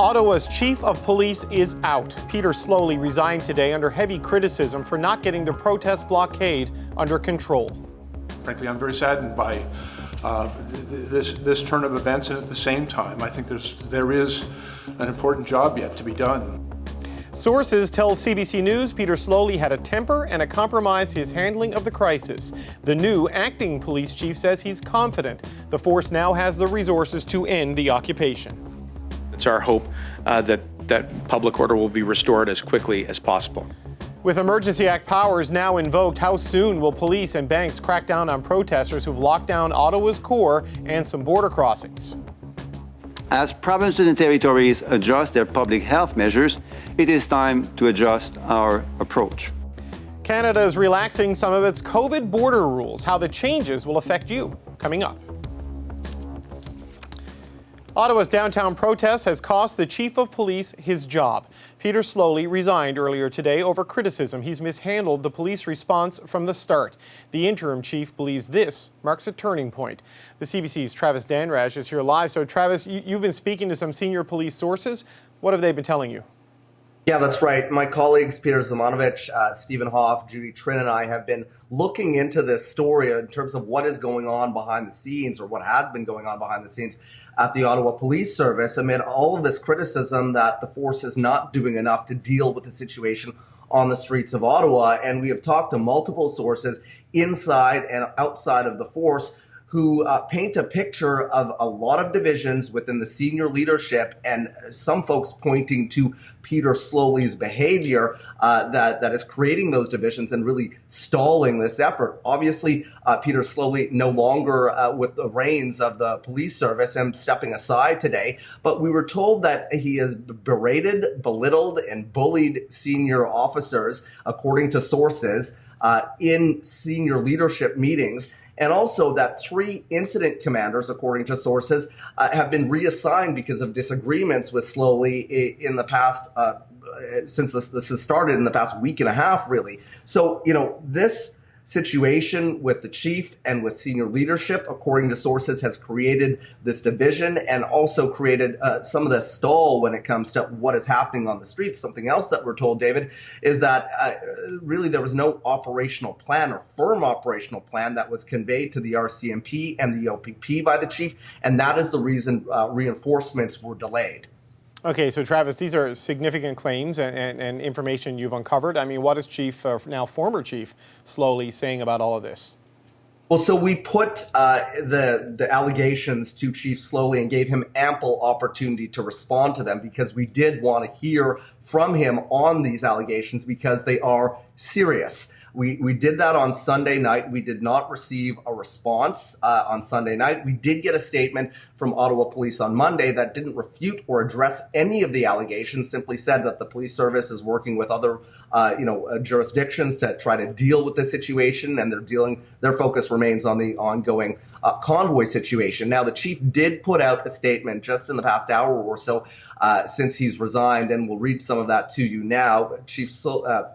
Ottawa's Chief of Police is out. Peter Sloly resigned today under heavy criticism for not getting the protest blockade under control. Frankly, I'm very saddened by this turn of events, and at the same time, I think there is an important job yet to be done. Sources tell CBC News Peter Sloly had a temper and it compromised his handling of the crisis. The new acting police chief says he's confident the force now has the resources to end the occupation. It's our hope that public order will be restored as quickly as possible. With Emergency Act powers now invoked, how soon will police and banks crack down on protesters who've locked down Ottawa's core and some border crossings? As provinces and territories adjust their public health measures, it is time to adjust our approach. Canada is relaxing some of its COVID border rules. How the changes will affect you. Coming up. Ottawa's downtown protest has cost the Chief of Police his job. Peter Sloly resigned earlier today over criticism he's mishandled the police response from the start. The interim chief believes this marks a turning point. The CBC's Travis Danraj is here live. So Travis, you've been speaking to some senior police sources. What have they been telling you? Yeah, that's right. My colleagues, Peter Zamanovich, Stephen Hoff, Judy Trin, and I have been looking into this story in terms of what is going on behind the scenes, or what has been going on behind the scenes at the Ottawa Police Service amid all of this criticism that the force is not doing enough to deal with the situation on the streets of Ottawa. And we have talked to multiple sources inside and outside of the force who paint a picture of a lot of divisions within the senior leadership, and some folks pointing to Peter Sloly's behavior that is creating those divisions and really stalling this effort. Obviously, Peter Sloly no longer with the reins of the police service and stepping aside today, but we were told that he has berated, belittled, and bullied senior officers, according to sources, in senior leadership meetings. And also that 3 incident commanders, according to sources, have been reassigned because of disagreements with Sloly in the past, since this has started in the past week and a half, really. So, this situation with the chief and with senior leadership, according to sources, has created this division and also created some of the stall when it comes to what is happening on the streets. Something else that we're told, David, is that really there was no operational plan or firm operational plan that was conveyed to the RCMP and the OPP by the chief, and that is the reason reinforcements were delayed. Okay, so Travis, these are significant claims and information you've uncovered. I mean, what is now former Chief Sloly saying about all of this? Well, so we put the allegations to Chief Sloly and gave him ample opportunity to respond to them, because we did want to hear from him on these allegations because they are serious. We did that on Sunday night. We did not receive a response on Sunday night. We did get a statement from Ottawa Police on Monday that didn't refute or address any of the allegations, simply said that the police service is working with other jurisdictions to try to deal with the situation, and their focus remains on the ongoing convoy situation. Now, the chief did put out a statement just in the past hour or so since he's resigned, and we'll read some of that to you now.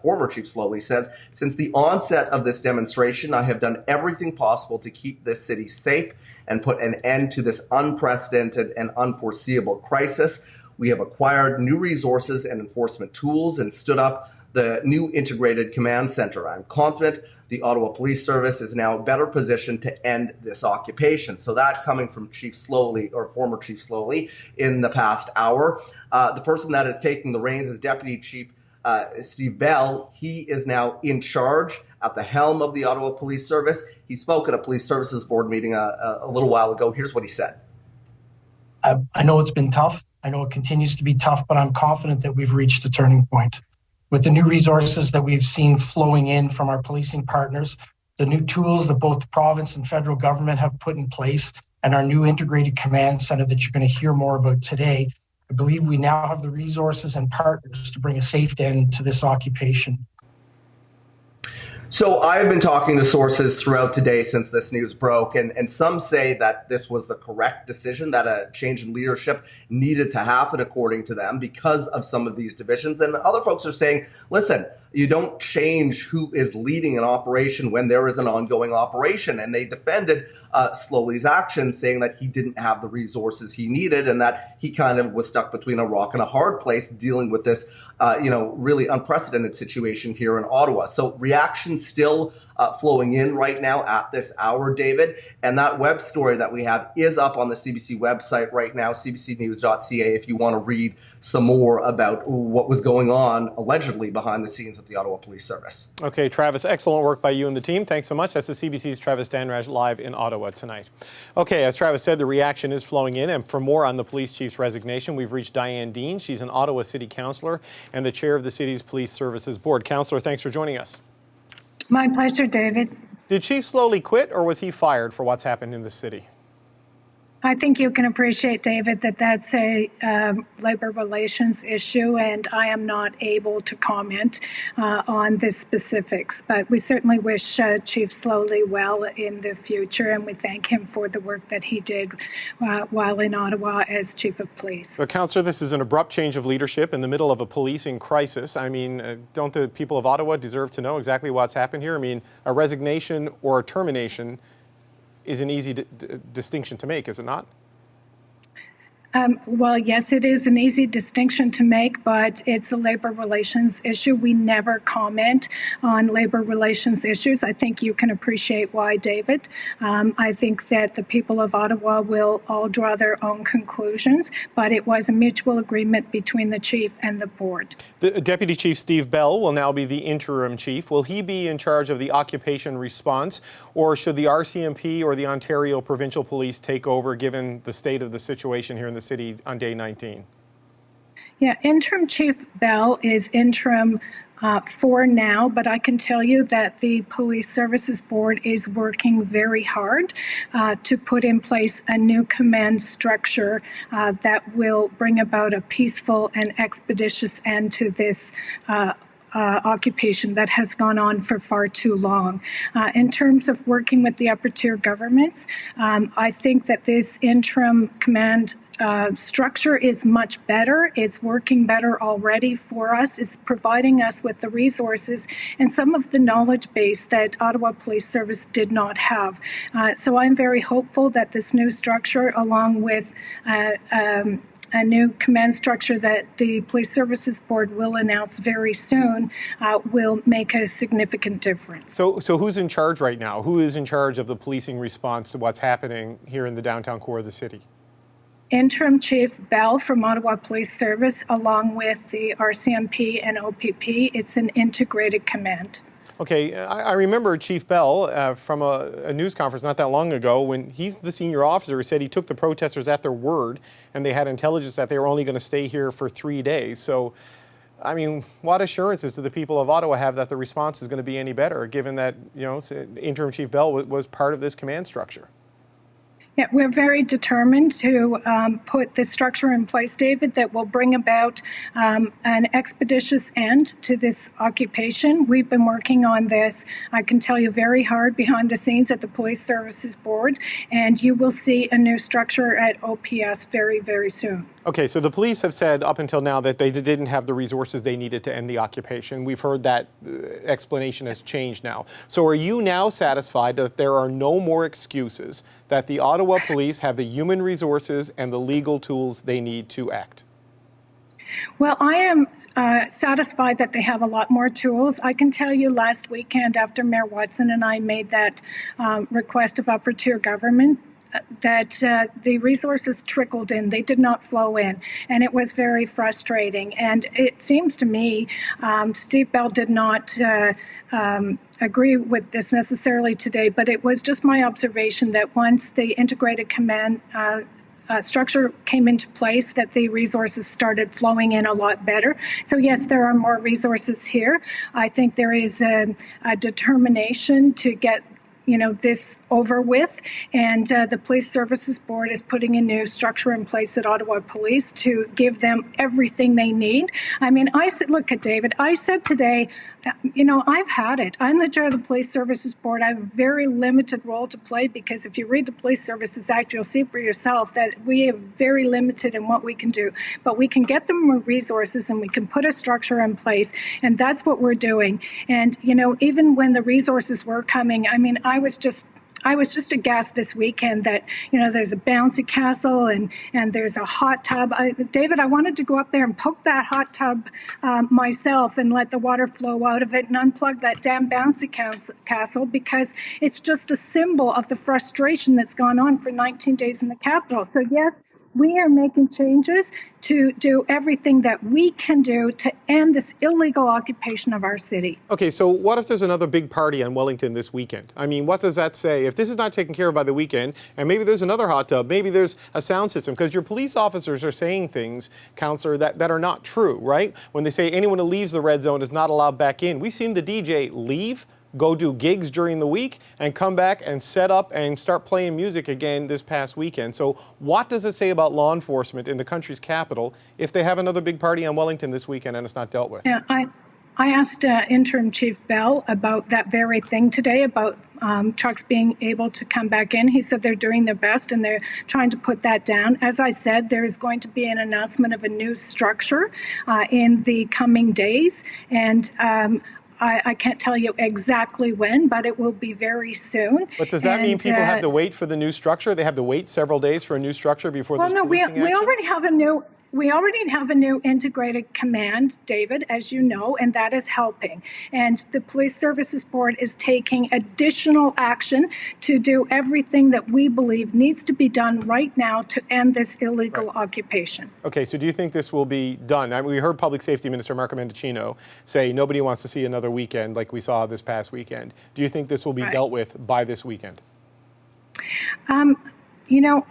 Former Chief Sloly says, "Since the onset of this demonstration, I have done everything possible to keep this city safe and put an end to this unprecedented and unforeseeable crisis. We have acquired new resources and enforcement tools and stood up the new integrated command center. I'm confident the Ottawa Police Service is now better positioned to end this occupation." So that coming from Chief Sloly, or former Chief Sloly, in the past hour. The person that is taking the reins is Deputy Chief Steve Bell. He is now in charge at the helm of the Ottawa Police Service. He spoke at a Police Services Board meeting a little while ago. Here's what he said. I know it's been tough. I know it continues to be tough, but I'm confident that we've reached a turning point. With the new resources that we've seen flowing in from our policing partners, the new tools that both the province and federal government have put in place, and our new integrated command center that you're going to hear more about today, I believe we now have the resources and partners to bring a safe end to this occupation. So I've been talking to sources throughout today since this news broke, and some say that this was the correct decision, that a change in leadership needed to happen according to them because of some of these divisions. Then other folks are saying, listen, you don't change who is leading an operation when there is an ongoing operation. And they defended Sloly's actions, saying that he didn't have the resources he needed and that he kind of was stuck between a rock and a hard place dealing with this, really unprecedented situation here in Ottawa. So reactions still flowing in right now at this hour, David. And that web story that we have is up on the CBC website right now, CBCNews.ca, if you want to read some more about what was going on allegedly behind the scenes at the Ottawa Police Service. Okay, Travis, excellent work by you and the team. Thanks so much. That's the CBC's Travis Danraj live in Ottawa tonight. Okay, as Travis said, the reaction is flowing in. And for more on the police chief's resignation, we've reached Diane Deans. She's an Ottawa City Councillor and the chair of the city's Police Services Board. Councillor, thanks for joining us. My pleasure, David. Did Chief Sloly quit, or was he fired for what's happened in the city? I think you can appreciate, David, that that's a labor relations issue, and I am not able to comment on the specifics. But we certainly wish Chief Sloly well in the future, and we thank him for the work that he did while in Ottawa as Chief of Police. But, Councillor, this is an abrupt change of leadership in the middle of a policing crisis. I mean, don't the people of Ottawa deserve to know exactly what's happened here? I mean, a resignation or a termination is an easy distinction to make, is it not? Well, yes, it is an easy distinction to make, but it's a labor relations issue. We never comment on labor relations issues. I think you can appreciate why, David. I think that the people of Ottawa will all draw their own conclusions, but it was a mutual agreement between the chief and the board. The Deputy Chief Steve Bell will now be the interim chief. Will he be in charge of the occupation response, or should the RCMP or the Ontario Provincial Police take over, given the state of the situation here in the city on day 19? Yeah, interim Chief Bell is interim for now, but I can tell you that the Police Services Board is working very hard to put in place a new command structure that will bring about a peaceful and expeditious end to this occupation that has gone on for far too long. In terms of working with the upper tier governments, I think that this interim command structure is much better. It's working better already for us. It's providing us with the resources and some of the knowledge base that Ottawa Police Service did not have. So I'm very hopeful that this new structure, along with a new command structure that the Police Services Board will announce very soon, will make a significant difference. So who's in charge right now? Who is in charge of the policing response to what's happening here in the downtown core of the city? Interim Chief Bell from Ottawa Police Service, along with the RCMP and OPP. It's an integrated command. Okay, I remember Chief Bell from a news conference not that long ago when he's the senior officer who said he took the protesters at their word and they had intelligence that they were only going to stay here for 3 days. So, I mean, what assurances do the people of Ottawa have that the response is going to be any better, given that, Interim Chief Bell was part of this command structure? Yeah, we're very determined to put this structure in place, David, that will bring about an expeditious end to this occupation. We've been working on this, I can tell you, very hard behind the scenes at the Police Services Board, and you will see a new structure at OPS very, very soon. Okay, so the police have said up until now that they didn't have the resources they needed to end the occupation. We've heard that explanation has changed now. So are you now satisfied that there are no more excuses, that the Ottawa police have the human resources and the legal tools they need to act? Well, I am satisfied that they have a lot more tools. I can tell you last weekend, after Mayor Watson and I made that request of upper tier government, that the resources trickled in. They did not flow in, and it was very frustrating. And it seems to me Steve Bell did not agree with this necessarily today, but it was just my observation that once the integrated command structure came into place, that the resources started flowing in a lot better. So yes, there are more resources here. I think there is a determination to get this over with, and the Police Services Board is putting a new structure in place at Ottawa Police to give them everything they need. I mean, I said, look at David, I said today, you know, I've had it. I'm the chair of the Police Services Board. I have a very limited role to play because if you read the Police Services Act, you'll see for yourself that we have very limited in what we can do. But we can get them resources and we can put a structure in place, and that's what we're doing. And, you know, even when the resources were coming, I mean, I was just aghast this weekend that, you know, there's a bouncy castle and there's a hot tub. David, I wanted to go up there and poke that hot tub myself and let the water flow out of it and unplug that damn bouncy castle because it's just a symbol of the frustration that's gone on for 19 days in the capital. So yes, we are making changes to do everything that we can do to end this illegal occupation of our city. Okay, so what if there's another big party on Wellington this weekend? I mean, what does that say? If this is not taken care of by the weekend, and maybe there's another hot tub, maybe there's a sound system, because your police officers are saying things, Councillor, that are not true, right? When they say anyone who leaves the red zone is not allowed back in. We've seen the DJ leave, go do gigs during the week, and come back and set up and start playing music again this past weekend. So what does it say about law enforcement in the country's capital if they have another big party on Wellington this weekend and it's not dealt with? Yeah, I asked Interim Chief Bell about that very thing today, about trucks being able to come back in. He said they're doing their best and they're trying to put that down. As I said, there is going to be an announcement of a new structure in the coming days, and I can't tell you exactly when, but it will be very soon. But does that mean people have to wait for the new structure? They have to wait several days for a new structure before there's policing action? We already have a new integrated command, David, as you know, and that is helping. And the Police Services Board is taking additional action to do everything that we believe needs to be done right now to end this illegal occupation. Okay, so do you think this will be done? I mean, we heard Public Safety Minister Marco Mendicino say nobody wants to see another weekend like we saw this past weekend. Do you think this will be dealt with by this weekend? You know,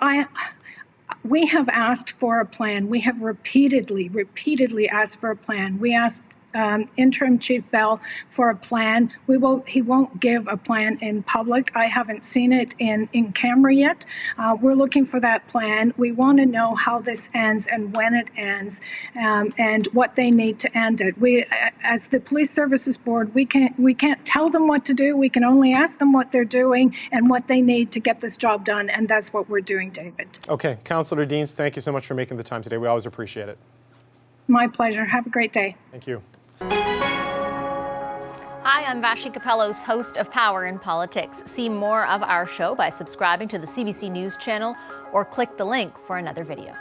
we have asked for a plan. We have repeatedly asked for a plan. We asked Interim Chief Bell for a plan. He won't give a plan in public. I haven't seen it in camera yet. We're looking for that plan. We want to know how this ends and when it ends, and what they need to end it. We, as the Police Services Board, we can't tell them what to do. We can only ask them what they're doing and what they need to get this job done, and that's what we're doing, David. Okay, Councillor Deans, thank you so much for making the time today. We always appreciate it. My pleasure. Have a great day. Thank you. Hi, I'm Vashi Capellos, host of Power in Politics. See more of our show by subscribing to the CBC News channel or click the link for another video.